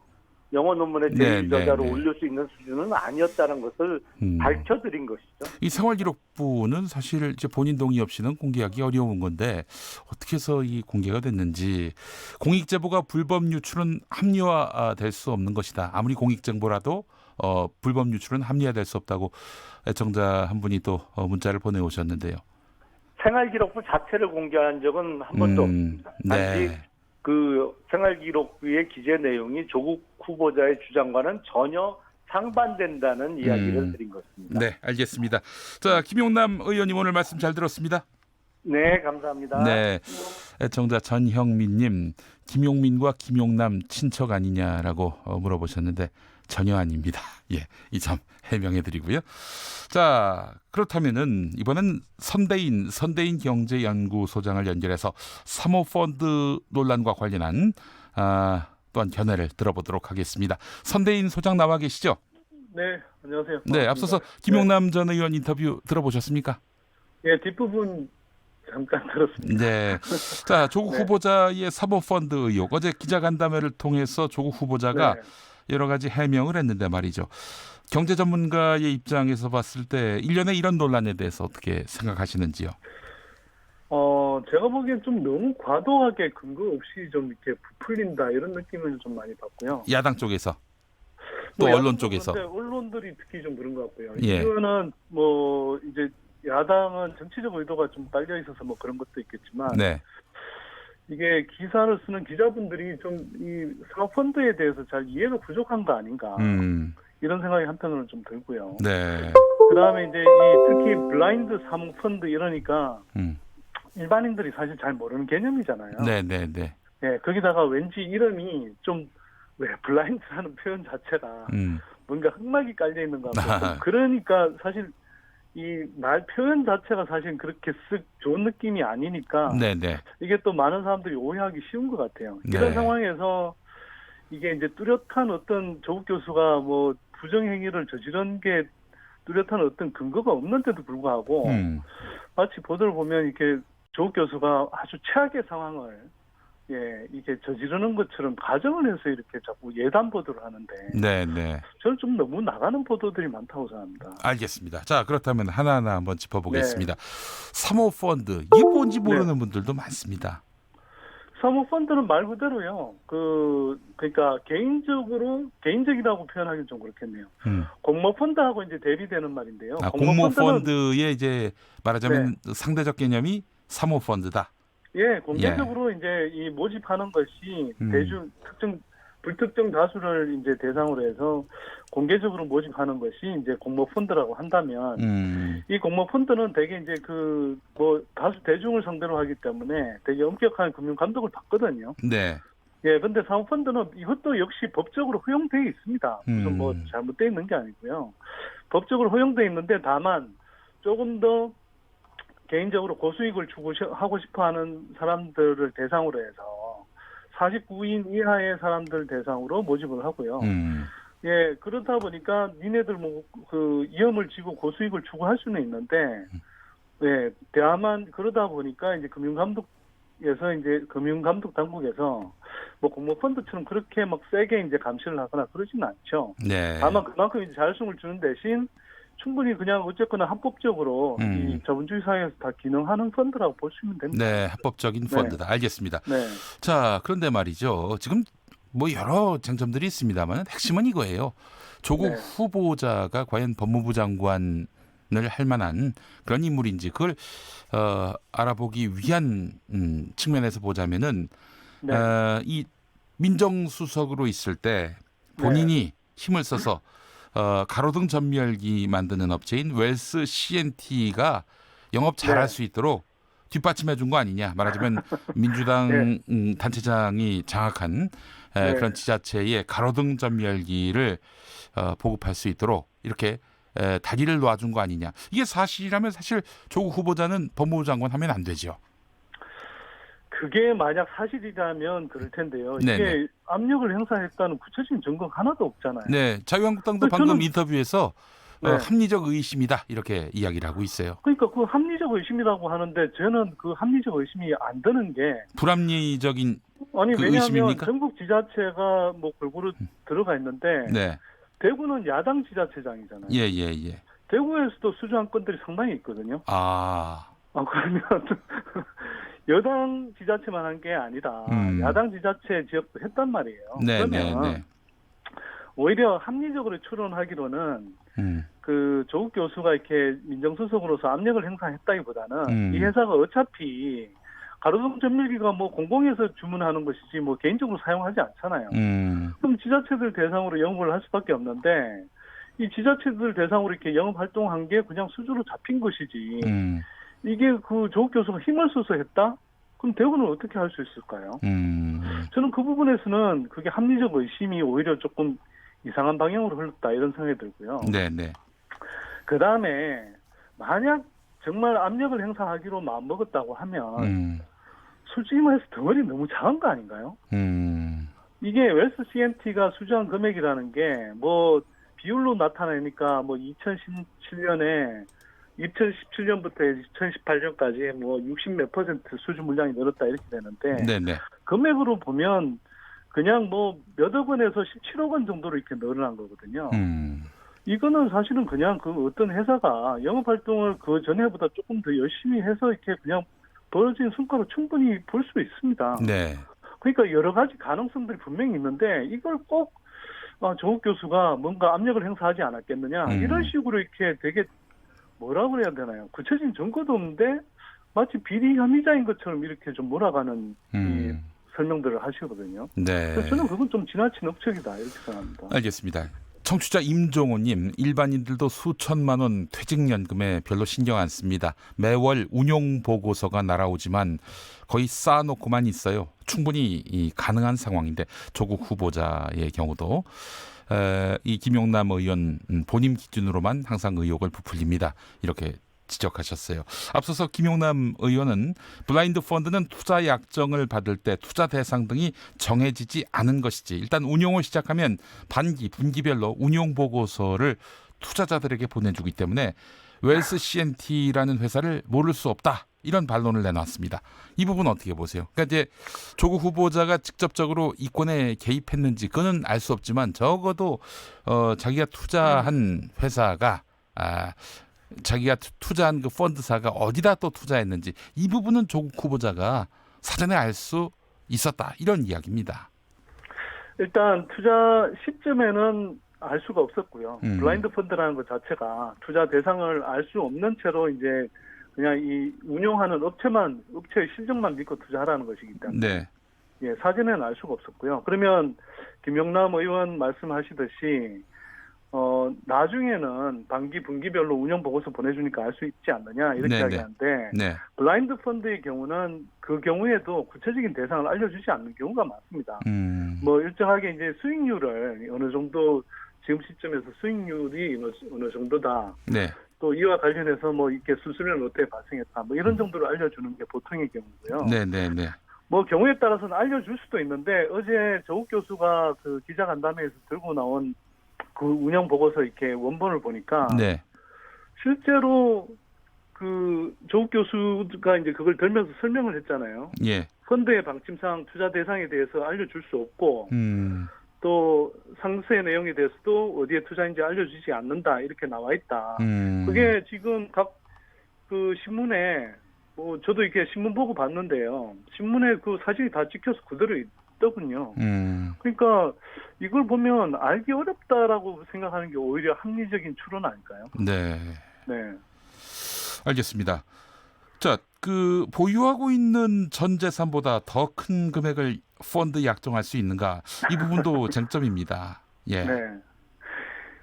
영어 논문의 제1저자로 네. 올릴 수 있는 수준은 아니었다는 것을 밝혀드린 것이죠. 이 생활기록부는 사실 이제 본인 동의 없이는 공개하기 어려운 건데 어떻게 해서 이 공개가 됐는지, 공익제보가 불법 유출은 합리화될 수 없는 것이다. 아무리 공익제보라도 불법 유출은 합리화될 수 없다고 애청자 한 분이 또 문자를 보내오셨는데요. 생활기록부 자체를 공개한 적은 한 번도 없습니다. 단지 네. 그 생활기록부의 기재 내용이 조국 후보자의 주장과는 전혀 상반된다는 이야기를 드린 것입니다. 네, 알겠습니다. 자, 김용남 의원님 오늘 말씀 잘 들었습니다. 네, 감사합니다. 네, 애청자 전형민님, 김용민과 김용남 친척 아니냐라고 물어보셨는데 전혀 아닙니다. 예, 이 점 해명해드리고요. 자, 그렇다면은 이번엔 선대인 경제연구소장을 연결해서 사모펀드 논란과 관련한 또한 견해를 들어보도록 하겠습니다. 선대인 소장 나와 계시죠? 네, 안녕하세요. 네, 앞서서 김용남 전 의원 인터뷰 들어보셨습니까? 예, 뒷부분 잠깐 들었습니다. 네. 자, 조국 후보자의 사모펀드 의혹. 어제 기자간담회를 통해서 조국 후보자가 여러 가지 해명을 했는데 말이죠. 경제 전문가의 입장에서 봤을 때 일련의 이런 논란에 대해서 어떻게 생각하시는지요? 제가 보기엔 좀 너무 과도하게 근거 없이 좀 이렇게 부풀린다 이런 느낌을 좀 많이 받고요. 야당 쪽에서 또 언론 쪽에서. 언론들이 특히 좀 그런 것 같고요. 예. 이거는 뭐 이제 야당은 정치적 의도가 좀 딸려 있어서 뭐 그런 것도 있겠지만 네. 이게 기사를 쓰는 기자분들이 좀 이 사모펀드에 대해서 잘 이해가 부족한 거 아닌가 이런 생각이 한편으로는 좀 들고요. 네. 그다음에 이제 특히 블라인드 사모펀드 이러니까 일반인들이 사실 잘 모르는 개념이잖아요. 네. 예, 거기다가 왠지 이름이 좀 왜 블라인드라는 표현 자체가 뭔가 흑막이 깔려 있는 것 같고 그러니까 사실 이 말 표현 자체가 사실 그렇게 쓱 좋은 느낌이 아니니까 이게 또 많은 사람들이 오해하기 쉬운 것 같아요. 이런 상황에서 이게 이제 뚜렷한 어떤 조국 교수가 뭐 부정행위를 저지른 게 뚜렷한 어떤 근거가 없는데도 불구하고 마치 보도를 보면 이렇게 조국 교수가 아주 최악의 상황을 이게 저지르는 것처럼 가정을 해서 이렇게 자꾸 예단 보도를 하는데 저는 좀 너무 나가는 보도들이 많다고 생각합니다. 알겠습니다. 자, 그렇다면 하나하나 한번 짚어보겠습니다. 사모펀드, 이게 뭔지 모르는 분들도 많습니다. 사모펀드는 말 그대로요. 그러니까 개인적이라고 표현하기는 좀 그렇겠네요. 공모펀드하고 이제 대비되는 말인데요. 공모펀드의 이제 말하자면 상대적 개념이 사모펀드다. 예, 공개적으로 이제 이 모집하는 것이 불특정 다수를 이제 대상으로 해서 공개적으로 모집하는 것이 이제 공모펀드라고 한다면 이 공모펀드는 되게 이제 뭐 다수 대중을 상대로 하기 때문에 되게 엄격한 금융 감독을 받거든요. 네. 예, 근데 사모펀드는 이것도 역시 법적으로 허용되어 있습니다. 무슨 뭐 잘못되어 있는 게 아니고요. 법적으로 허용되어 있는데 다만 조금 더 개인적으로 고수익을 추구하고 싶어하는 사람들을 대상으로 해서 49인 이하의 사람들 대상으로 모집을 하고요. 예, 그러다 보니까 니네들 뭐 위험을 지고 고수익을 추구할 수는 있는데, 예, 다만 그러다 보니까 이제 금융감독 당국에서 뭐 공모펀드처럼 그렇게 막 세게 이제 감시를 하거나 그러지는 않죠. 네. 다만 그만큼 이제 자율성을 주는 대신 충분히 그냥 어쨌거나 합법적으로 이 자본주의 사회에서 다 기능하는 펀드라고 볼 수 있는 됩니다. 네, 합법적인 펀드다. 알겠습니다. 자, 그런데 말이죠. 지금 뭐 여러 쟁점들이 있습니다만 핵심은 이거예요. 조국 후보자가 과연 법무부 장관을 할 만한 그런 인물인지 그걸 알아보기 위한 측면에서 보자면은 이 민정수석으로 있을 때 본인이 힘을 써서 가로등 전멸기 만드는 업체인 웰스 CNT가 영업 잘할 수 있도록 뒷받침해 준 거 아니냐. 말하자면 민주당 단체장이 장악한 그런 지자체의 가로등 전멸기를 보급할 수 있도록 이렇게 다리를 놔준 거 아니냐. 이게 사실이라면 사실 조국 후보자는 법무부 장관 하면 안 되죠. 그게 만약 사실이라면 그럴 텐데요. 이게 압력을 행사했다는 구체적인 증거가 하나도 없잖아요. 네, 자유한국당도 방금 인터뷰에서 합리적 의심이다 이렇게 이야기를 하고 있어요. 그러니까 그 합리적 의심이라고 하는데 저는 그 합리적 의심이 안 드는 게 불합리적인 왜냐하면 의심입니까? 전국 지자체가 뭐 골고루 들어가 있는데 대구는 야당 지자체장이잖아요. 예. 대구에서도 수주한 건들이 상당히 있거든요. 그러면 여당 지자체만 한 게 아니라 야당 지자체 지역도 했단 말이에요. 그러면 오히려 합리적으로 추론하기로는 그 조국 교수가 이렇게 민정수석으로서 압력을 행사했다기보다는 이 회사가 어차피 가로등 전멸기가 뭐 공공에서 주문하는 것이지 뭐 개인적으로 사용하지 않잖아요. 그럼 지자체들 대상으로 영업을 할 수밖에 없는데 이 지자체들 대상으로 이렇게 영업 활동한 게 그냥 수주로 잡힌 것이지. 이게 그 조국 교수가 힘을 써서 했다? 그럼 대구는 어떻게 할 수 있을까요? 저는 그 부분에서는 그게 합리적 의심이 오히려 조금 이상한 방향으로 흘렀다 이런 생각이 들고요. 네네. 그 다음에 만약 정말 압력을 행사하기로 마음먹었다고 하면 솔직히 말해서 덩어리 너무 작은 거 아닌가요? 이게 웰스 CMT가 수주한 금액이라는 게 뭐 비율로 나타나니까 뭐 2017년부터 2018년까지 뭐 60몇 % 수주 물량이 늘었다 이렇게 되는데 네네. 금액으로 보면 그냥 뭐 몇억 원에서 17억 원 정도로 이렇게 늘어난 거거든요. 이거는 사실은 그냥 그 어떤 회사가 영업 활동을 그 전에보다 조금 더 열심히 해서 이렇게 그냥 벌어진 성과로 충분히 볼 수 있습니다. 네. 그러니까 여러 가지 가능성들이 분명히 있는데 이걸 꼭 조국 교수가 뭔가 압력을 행사하지 않았겠느냐 이런 식으로 이렇게 되게 뭐라고 해야 되나요? 구체적인 증거도 없는데 마치 비리 혐의자인 것처럼 이렇게 좀 몰아가는 이 설명들을 하시거든요. 네. 그래서 저는 그건 좀 지나친 억측이다 이렇게 생각합니다. 알겠습니다. 청취자 임종호님, 일반인들도 수천만 원 퇴직연금에 별로 신경 안 씁니다. 매월 운용보고서가 날아오지만 거의 쌓아놓고만 있어요. 충분히 가능한 상황인데 조국 후보자의 경우도 이 김용남 의원 본인 기준으로만 항상 의혹을 부풀립니다. 이렇게 지적하셨어요. 앞서서 김용남 의원은 블라인드 펀드는 투자 약정을 받을 때 투자 대상 등이 정해지지 않은 것이지 일단 운용을 시작하면 반기, 분기별로 운용 보고서를 투자자들에게 보내주기 때문에 웰스 CNT라는 회사를 모를 수 없다. 이런 반론을 내놨습니다. 이 부분 어떻게 보세요? 그러니까 이제 조국 후보자가 직접적으로 이권에 개입했는지 그거는 알 수 없지만 적어도 자기가 투자한 회사가 자기가 투자한 그 펀드사가 어디다 또 투자했는지 이 부분은 조국 후보자가 사전에 알 수 있었다 이런 이야기입니다. 일단 투자 시점에는 알 수가 없었고요. 블라인드 펀드라는 것 자체가 투자 대상을 알 수 없는 채로 이제 그냥 이 운용하는 업체의 실적만 믿고 투자하라는 것이기 때문에 네. 예, 사전에는 알 수가 없었고요. 그러면 김용남 의원 말씀하시듯이 나중에는 반기, 분기별로 운영 보고서 보내주니까 알 수 있지 않느냐 이렇게 이야기하는데 네. 블라인드 펀드의 경우는 그 경우에도 구체적인 대상을 알려주지 않는 경우가 많습니다. 뭐 일정하게 이제 수익률을 어느 정도 지금 시점에서 수익률이 어느 정도다. 네. 또 이와 관련해서 뭐 이렇게 수수료는 어떻게 발생했다. 뭐 이런 정도로 알려주는 게 보통의 경우고요. 네. 뭐 경우에 따라서는 알려줄 수도 있는데 어제 조국 교수가 그 기자간담회에서 들고 나온 그 운영 보고서 이렇게 원본을 보니까 네. 실제로 그 조국 교수가 이제 그걸 들면서 설명을 했잖아요. 예. 펀드의 방침상 투자 대상에 대해서 알려줄 수 없고 또 상세 내용에 대해서도 어디에 투자인지 알려주지 않는다 이렇게 나와 있다. 그게 지금 각 그 신문에 뭐 저도 이렇게 신문 보고 봤는데요. 신문에 그 사실이 다 찍혀서 그대로 있더군요. 그러니까 이걸 보면 알기 어렵다라고 생각하는 게 오히려 합리적인 추론 아닐까요? 네. 네. 알겠습니다. 자, 그 보유하고 있는 전 재산보다 더 큰 금액을 펀드 약정할 수 있는가? 이 부분도 쟁점입니다. 예. 네.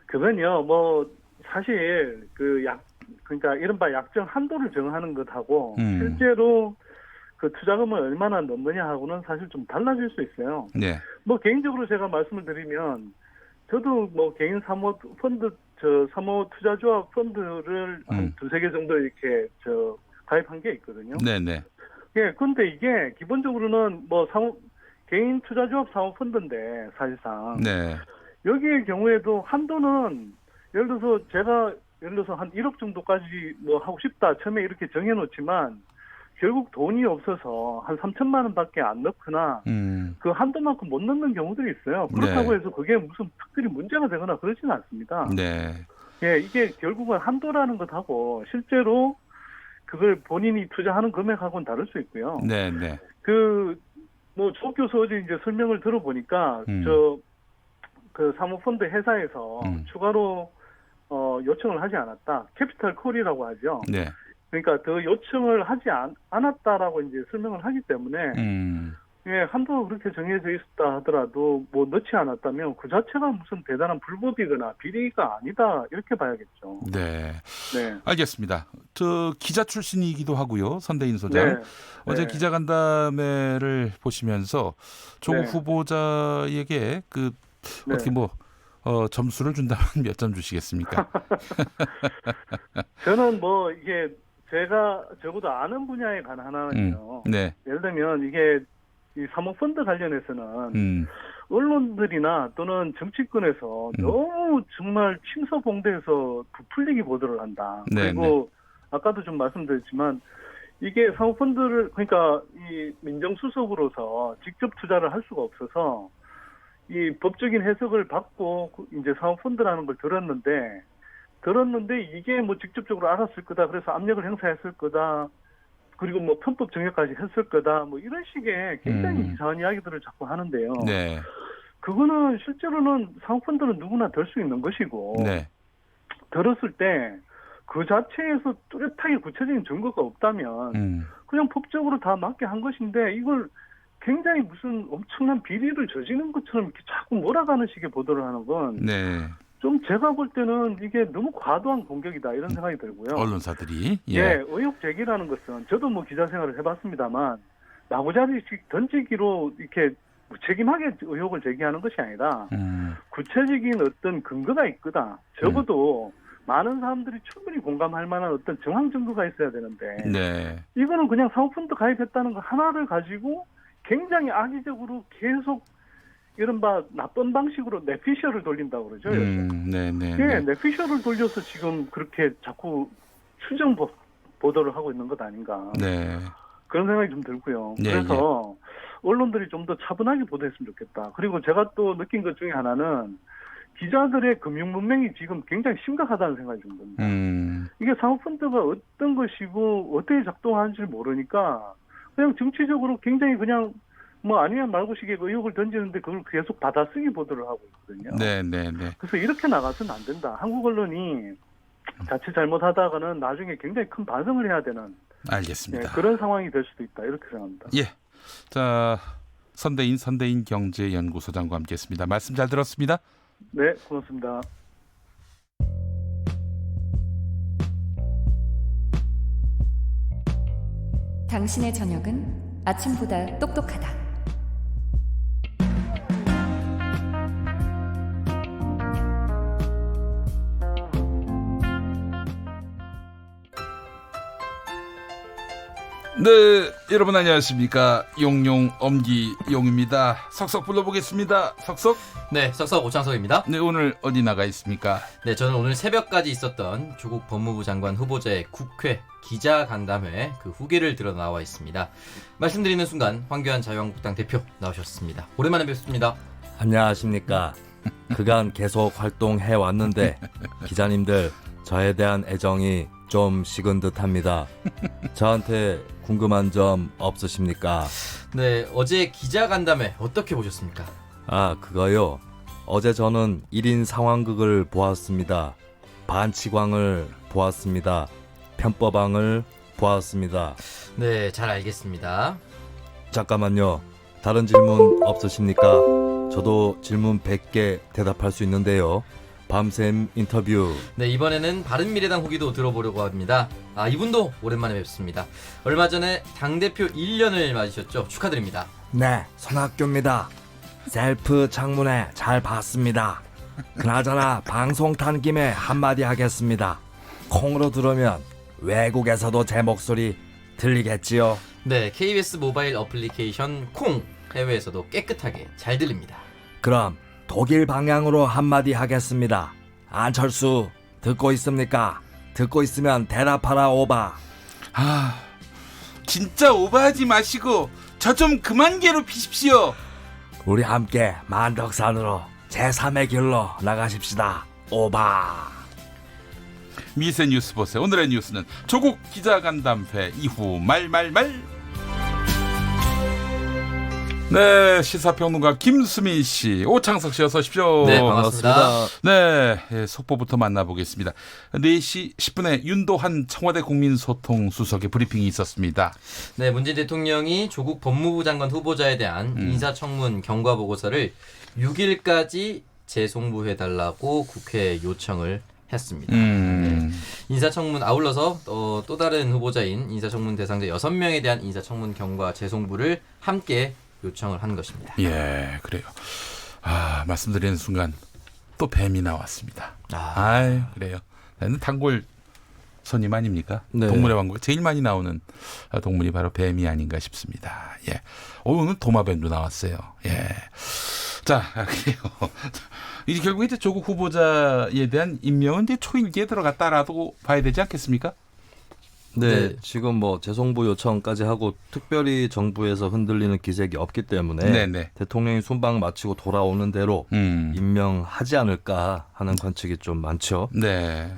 그건요, 뭐 사실 그러니까 이른바 약정 한도를 정하는 것하고 실제로 그 투자금을 얼마나 넣느냐 하고는 사실 좀 달라질 수 있어요. 네. 뭐 개인적으로 제가 말씀을 드리면 저도 뭐 개인 사모 투자조합 펀드를 한 두세 개 정도 이렇게 가입한 게 있거든요. 네네. 예, 근데 이게 기본적으로는 뭐 개인 투자조합 사모펀드인데 사실상 네. 여기의 경우에도 한도는 예를 들어서 한 1억 정도까지 뭐 하고 싶다 처음에 이렇게 정해놓지만 결국 돈이 없어서 한 3천만 원밖에 안 넣거나 그 한도만큼 못 넣는 경우들이 있어요. 그렇다고 해서 그게 무슨 특별히 문제가 되거나 그러지는 않습니다. 네. 예, 이게 결국은 한도라는 것하고 실제로 그걸 본인이 투자하는 금액하고는 다를 수 있고요. 네. 뭐 조 교수 어제 이제 설명을 들어보니까 그 사모펀드 회사에서 추가로 요청을 하지 않았다. 캐피탈 콜이라고 하죠. 네. 그러니까 더 요청을 하지 않았다라고 이제 설명을 하기 때문에 예, 한도 그렇게 정해져 있었다 하더라도 뭐 넣지 않았다면 그 자체가 무슨 대단한 불법이거나 비리가 아니다 이렇게 봐야겠죠. 네. 네. 알겠습니다. 저 기자 출신이기도 하고요. 선대인 소장. 네. 어제 네. 기자간담회를 보시면서 조국 네. 후보자에게 그 네. 어떻게 뭐 점수를 준다면 몇 점 주시겠습니까? 저는 뭐 이게 제가 적어도 아는 분야에 관한 하나는요. 네. 예를 들면 이게 이 사모펀드 관련해서는 언론들이나 또는 정치권에서 너무 정말 침소봉대해서 부풀리기 보도를 한다. 네, 그리고 아까도 좀 말씀드렸지만 이게 사모펀드를 그러니까 이 민정수석으로서 직접 투자를 할 수가 없어서 이 법적인 해석을 받고 이제 사모펀드라는 걸 들었는데 이게 뭐 직접적으로 알았을 거다. 그래서 압력을 행사했을 거다. 그리고 뭐 편법 정액까지 했을 거다. 뭐 이런 식의 굉장히 이상한 이야기들을 자꾸 하는데요. 네. 그거는 실제로는 사모펀드는 누구나 될 수 있는 것이고 네. 들었을 때 그 자체에서 뚜렷하게 구체적인 증거가 없다면 그냥 법적으로 다 맞게 한 것인데 이걸 굉장히 무슨 엄청난 비리를 저지른 것처럼 이렇게 자꾸 몰아가는 식의 보도를 하는 건 네. 좀 제가 볼 때는 이게 너무 과도한 공격이다 이런 생각이 들고요. 언론사들이 예, 의혹 제기라는 것은 저도 뭐 기자 생활을 해봤습니다만 마구잡이식 던지기로 이렇게 무책임하게 의혹을 제기하는 것이 아니라 구체적인 어떤 근거가 있거다. 적어도 많은 사람들이 충분히 공감할 만한 어떤 정황 증거가 있어야 되는데 네. 이거는 그냥 사모펀드 가입했다는 거 하나를 가지고 굉장히 악의적으로 계속 이른바 나쁜 방식으로 뇌피셜을 돌린다고 그러죠. 네. 예, 뇌피셜을 돌려서 지금 그렇게 자꾸 추정 보도를 하고 있는 것 아닌가. 네. 그런 생각이 좀 들고요. 예, 그래서 언론들이 좀 더 차분하게 보도했으면 좋겠다. 그리고 제가 또 느낀 것 중에 하나는 기자들의 금융 문맹이 지금 굉장히 심각하다는 생각이 좀 듭니다. 이게 사모펀드가 어떤 것이고 어떻게 작동하는지를 모르니까 그냥 정치적으로 굉장히 그냥 뭐 아니면 말고식의 의혹을 던지는데 그걸 계속 받아쓰기 보도를 하고 있거든요. 네. 그래서 이렇게 나가서는 안 된다. 한국 언론이 자칫 잘못하다가는 나중에 굉장히 큰 반성을 해야 되는 알겠습니다. 그런 상황이 될 수도 있다. 이렇게 생각합니다. 예. 자, 선대인 경제연구소장과 함께했습니다. 말씀 잘 들었습니다. 네, 고맙습니다. 당신의 저녁은 아침보다 똑똑하다. 네, 여러분 안녕하십니까. 용용 엄기용입니다. 석석 불러보겠습니다. 석석. 네, 석석 오창석입니다. 네, 오늘 어디 나가 있습니까? 네, 저는 오늘 새벽까지 있었던 조국 법무부 장관 후보자의 국회 기자간담회 그 후기를 들어 나와 있습니다. 말씀드리는 순간 황교안 자유한국당 대표 나오셨습니다. 오랜만에 뵙습니다. 안녕하십니까. 그간 계속 활동해 왔는데 기자님들 저에 대한 애정이 좀 식은 듯합니다. 저한테 궁금한 점 없으십니까? 네, 어제 기자간담회 어떻게 보셨습니까? 아, 그거요. 어제 저는 1인 상황극을 보았습니다. 반치광을 보았습니다. 편법왕을 보았습니다. 네, 잘 알겠습니다. 잠깐만요. 다른 질문 없으십니까? 저도 질문 100개 대답할 수 있는데요. 밤샘 인터뷰. 네, 이번에는 바른미래당 후기도 들어보려고 합니다. 아, 이분도 오랜만에 뵙습니다. 얼마 전에 당대표 1년을 맞으셨죠? 축하드립니다. 네, 손학규입니다. 셀프 창문에 잘 봤습니다. 그나저나 방송 탄 김에 한마디 하겠습니다. 콩으로 들으면 외국에서도 제 목소리 들리겠지요? 네, KBS 모바일 어플리케이션 콩 해외에서도 깨끗하게 잘 들립니다. 그럼 독일 방향으로 한마디 하겠습니다. 안철수 듣고 있습니까? 듣고 있으면 대답하라 오바. 아, 진짜 오바하지 마시고 저 좀 그만 괴롭히십시오. 우리 함께 만덕산으로 제3의 길로 나가십시다. 오바. 미세 뉴스 보세요. 오늘의 뉴스는 조국 기자간담회 이후 말말말. 네, 시사평론가 김수민 씨, 오창석 씨 어서 오십시오. 네, 반갑습니다. 네, 속보부터 만나보겠습니다. 4시 10분에 윤도한 청와대 국민소통 수석의 브리핑이 있었습니다. 네, 문재인 대통령이 조국 법무부 장관 후보자에 대한 인사청문 경과보고서를 6일까지 재송부해달라고 국회에 요청을 했습니다. 네. 인사청문 아울러서 또 다른 후보자인 인사청문 대상자 6명에 대한 인사청문 경과 재송부를 함께 요청을 한 것입니다. 예, 그래요. 말씀드리는 순간 또 뱀이 나왔습니다. 그래요. 나는 단골 손님 아닙니까? 네. 동물의 왕국 제일 많이 나오는 동물이 바로 뱀이 아닌가 싶습니다. 예. 오늘 도마뱀도 나왔어요. 예. 자, 그래요. 이제 결국 이제 조국 후보자에 대한 임명은 이제 초일기에 들어갔다라고 봐야 되지 않겠습니까? 네, 지금 뭐 재송부 요청까지 하고 특별히 정부에서 흔들리는 기색이 없기 때문에 네네. 대통령이 순방 마치고 돌아오는 대로 임명하지 않을까 하는 관측이 좀 많죠. 네.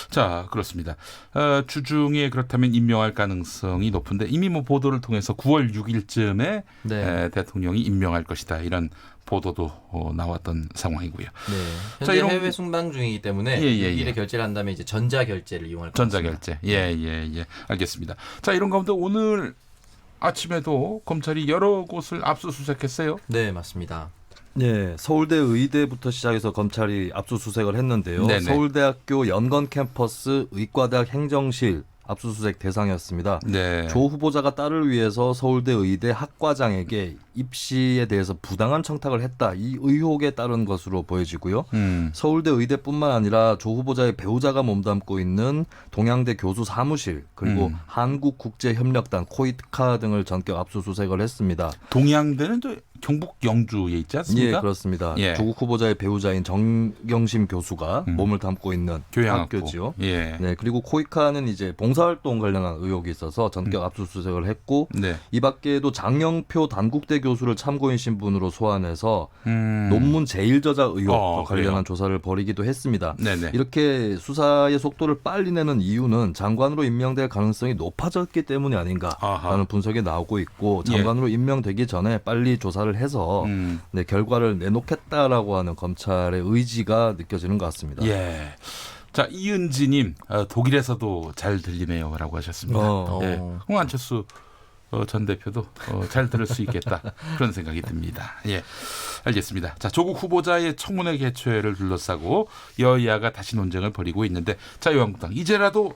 자, 그렇습니다. 주중에 그렇다면 임명할 가능성이 높은데 이미 뭐 보도를 통해서 9월 6일쯤에 네. 대통령이 임명할 것이다. 이런 보도도 나왔던 상황이고요. 네. 현재 자, 이런 해외 순방 중이기 때문에 예. 6일에 결제를 한 다음에 이제 전자결제를 이용할 것입니다. 전자결제. 예. 알겠습니다. 자, 이런 가운데 오늘 아침에도 검찰이 여러 곳을 압수수색했어요. 네, 맞습니다. 네, 서울대 의대부터 시작해서 검찰이 압수수색을 했는데요. 네네. 서울대학교 연건 캠퍼스 의과대학 행정실 압수수색 대상이었습니다. 네. 조 후보자가 딸을 위해서 서울대 의대 학과장에게 입시에 대해서 부당한 청탁을 했다. 이 의혹에 따른 것으로 보여지고요. 서울대 의대뿐만 아니라 조 후보자의 배우자가 몸담고 있는 동양대 교수 사무실 그리고 한국국제협력단 코이카 등을 전격 압수수색을 했습니다. 동양대는 또 경북 영주에 있지 않습니까? 예, 그렇습니다. 예. 조국 후보자의 배우자인 정경심 교수가 몸을 담고 있는 교양학부. 학교죠. 예. 네, 그리고 코이카는 이제 봉사활동 관련한 의혹이 있어서 전격 압수수색을 했고 네. 이 밖에도 장영표 단국대 교수를 참고인 신분으로 소환해서 논문 제일저자 의혹과 관련한 그래요? 조사를 벌이기도 했습니다. 네네. 이렇게 수사의 속도를 빨리 내는 이유는 장관으로 임명될 가능성이 높아졌기 때문이 아닌가라는 분석이 나오고 있고 장관으로 임명되기 전에 빨리 조사를 해서 네, 결과를 내놓겠다라고 하는 검찰의 의지가 느껴지는 것 같습니다. 예. 자, 이은지님 독일에서도 잘 들리네요라고 하셨습니다. 예. 홍안철수 전 대표도 잘 들을 수 있겠다 그런 생각이 듭니다. 예, 알겠습니다. 자, 조국 후보자의 청문회 개최를 둘러싸고 여야가 다시 논쟁을 벌이고 있는데 자유한국당 이제라도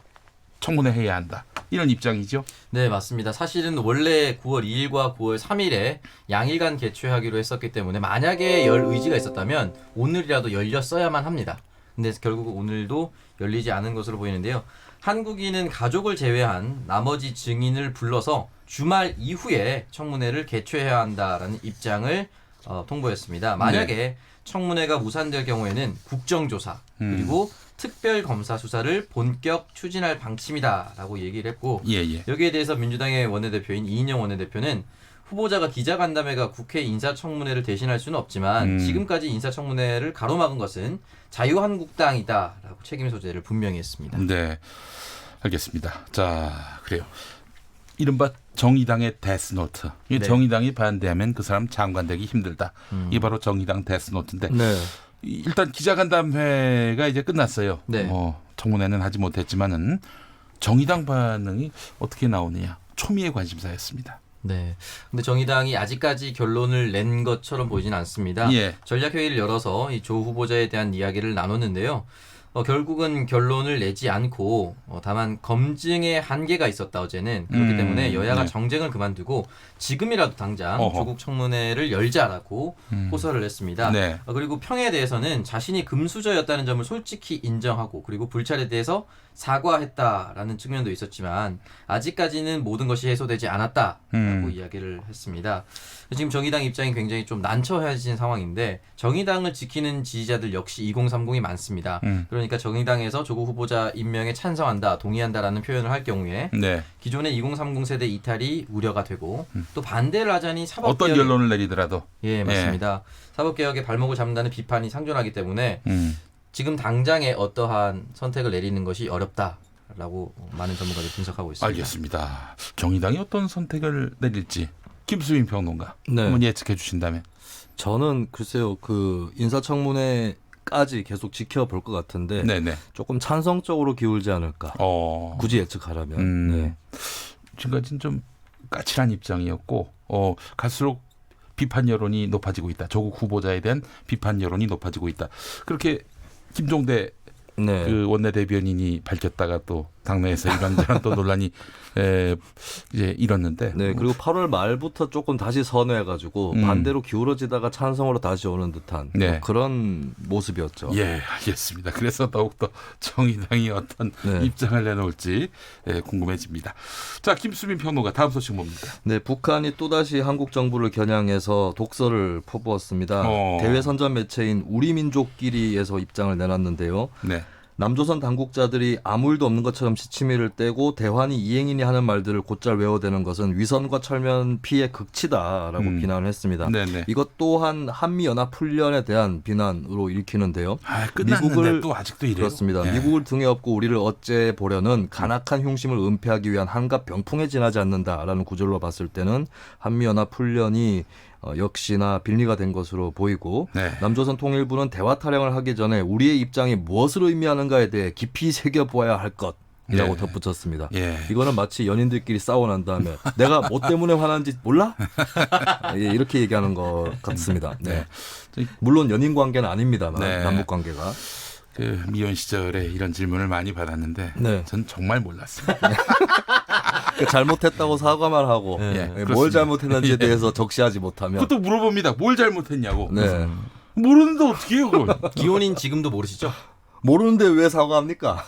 청문회 해야 한다. 이런 입장이죠? 네, 맞습니다. 사실은 원래 9월 2일과 9월 3일에 양일간 개최하기로 했었기 때문에 만약에 열 의지가 있었다면 오늘이라도 열렸어야만 합니다. 근데 결국 오늘도 열리지 않은 것으로 보이는데요. 한국인은 가족을 제외한 나머지 증인을 불러서 주말 이후에 청문회를 개최해야 한다라는 입장을 통보했습니다. 만약에 청문회가 무산될 경우에는 국정조사 그리고 특별검사 수사를 본격 추진할 방침이다라고 얘기를 했고 여기에 대해서 민주당의 원내대표인 이인영 원내대표는 후보자가 기자간담회가 국회 인사청문회를 대신할 수는 없지만 지금까지 인사청문회를 가로막은 것은 자유한국당이다라고 책임 소재를 분명히 했습니다. 네, 알겠습니다. 자, 그래요. 이른바 정의당의 데스노트. 이 정의당이 반대하면 그 사람 장관 되기 힘들다. 이게 바로 정의당 데스노트인데 일단 기자간담회가 이제 끝났어요. 청문회는 하지 못했지만은 정의당 반응이 어떻게 나오느냐 초미의 관심사였습니다. 네. 근데 정의당이 아직까지 결론을 낸 것처럼 보이진 않습니다. 전략회의를 열어서 이 조 후보자에 대한 이야기를 나눴는데요. 결국은 결론을 내지 않고 다만 검증의 한계가 있었다 어제는. 그렇기 때문에 여야가 정쟁을 그만두고 지금이라도 당장 조국 청문회를 열자라고 호소를 했습니다. 그리고 평에 대해서는 자신이 금수저였다는 점을 솔직히 인정하고 그리고 불찰에 대해서 사과했다라는 측면도 있었지만 아직까지는 모든 것이 해소되지 않았다라고 이야기를 했습니다. 지금 정의당 입장이 굉장히 좀 난처해진 상황인데 정의당을 지키는 지지자들 역시 2030이 많습니다. 그러니까 정의당에서 조국 후보자 임명에 찬성한다, 동의한다라는 표현을 할 경우에 기존의 2030 세대 이탈이 우려가 되고 또 반대를 하자니 사법개혁 어떤 결론을 내리더라도 맞습니다. 사법개혁의 발목을 잡는다는 비판이 상존하기 때문에 지금 당장에 어떠한 선택을 내리는 것이 어렵다라고 많은 전문가들이 분석하고 있습니다. 알겠습니다. 정의당이 어떤 선택을 내릴지 김수민 평론가 네. 한번 예측해 주신다면. 저는 글쎄요 그 인사청문회까지 계속 지켜볼 것 같은데 네네. 조금 찬성적으로 기울지 않을까. 굳이 예측하라면. 네. 지금까지는 좀 까칠한 입장이었고 갈수록 비판 여론이 높아지고 있다. 조국 후보자에 대한 비판 여론이 높아지고 있다. 그렇게 김종대 네. 그 원내대변인이 밝혔다가 또 당내에서 이런저런 또 논란이 이제 일었는데. 네. 그리고 8월 말부터 조금 다시 선회해가지고 반대로 기울어지다가 찬성으로 다시 오는 듯한 네. 그런 모습이었죠. 예, 알겠습니다. 그래서 더욱더 정의당이 어떤 입장을 내놓을지 궁금해집니다. 자, 김수민 평론가 다음 소식 뭡니까? 네, 북한이 또다시 한국 정부를 겨냥해서 독서를 퍼부었습니다. 대외 선전 매체인 우리민족끼리에서 입장을 내놨는데요. 네. 남조선 당국자들이 아무 일도 없는 것처럼 시치미를 떼고 대환이 이행인이 하는 말들을 곧잘 외워대는 것은 위선과 철면 피해 극치다라고 비난을 했습니다. 네네. 이것 또한 한미연합훈련에 대한 비난으로 읽히는데요. 끝났는데 또 아직도 이래요? 그렇습니다. 네. 미국을 등에 업고 우리를 어째 보려는 간악한 흉심을 은폐하기 위한 한갓 병풍에 지나지 않는다라는 구절로 봤을 때는 한미연합훈련이 역시나 빌미가 된 것으로 보이고 남조선 통일부는 대화 타령을 하기 전에 우리의 입장이 무엇을 의미하는가에 대해 깊이 새겨보아야 할 것이라고 덧붙였습니다. 이거는 마치 연인들끼리 싸워 난 다음에 내가 뭐 때문에 화난지 몰라? 이렇게 얘기하는 것 같습니다. 네. 물론 연인 관계는 아닙니다만 남북 관계가. 그 미혼 시절에 이런 질문을 많이 받았는데 전 정말 몰랐습니다. 잘못했다고 사과만 하고 뭘 잘못했는지에 대해서 적시하지 못하면 그것도 물어봅니다. 뭘 잘못했냐고. 네. 모르는데 어떻게 해요 그걸. 기혼인 지금도 모르시죠? 모르는데 왜 사과합니까?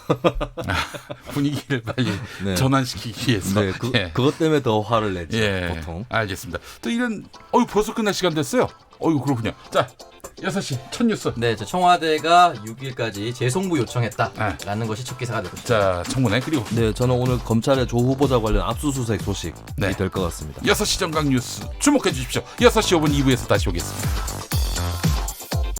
분위기를 빨리 전환시키기 위해서. 그것 때문에 더 화를 내죠. 보통. 알겠습니다. 또 이런 벌써 끝날 시간 됐어요. 그렇군요. 자 6시 첫 뉴스. 네, 청와대가 6일까지 재송부 요청했다라는 것이 첫 기사가 되고 있습니다. 자, 청문회 그리고 저는 오늘 검찰의 조 후보자 관련 압수수색 소식이 될 것 같습니다. 6시 정각 뉴스 주목해 주십시오. 6시 5분 2부에서 다시 오겠습니다.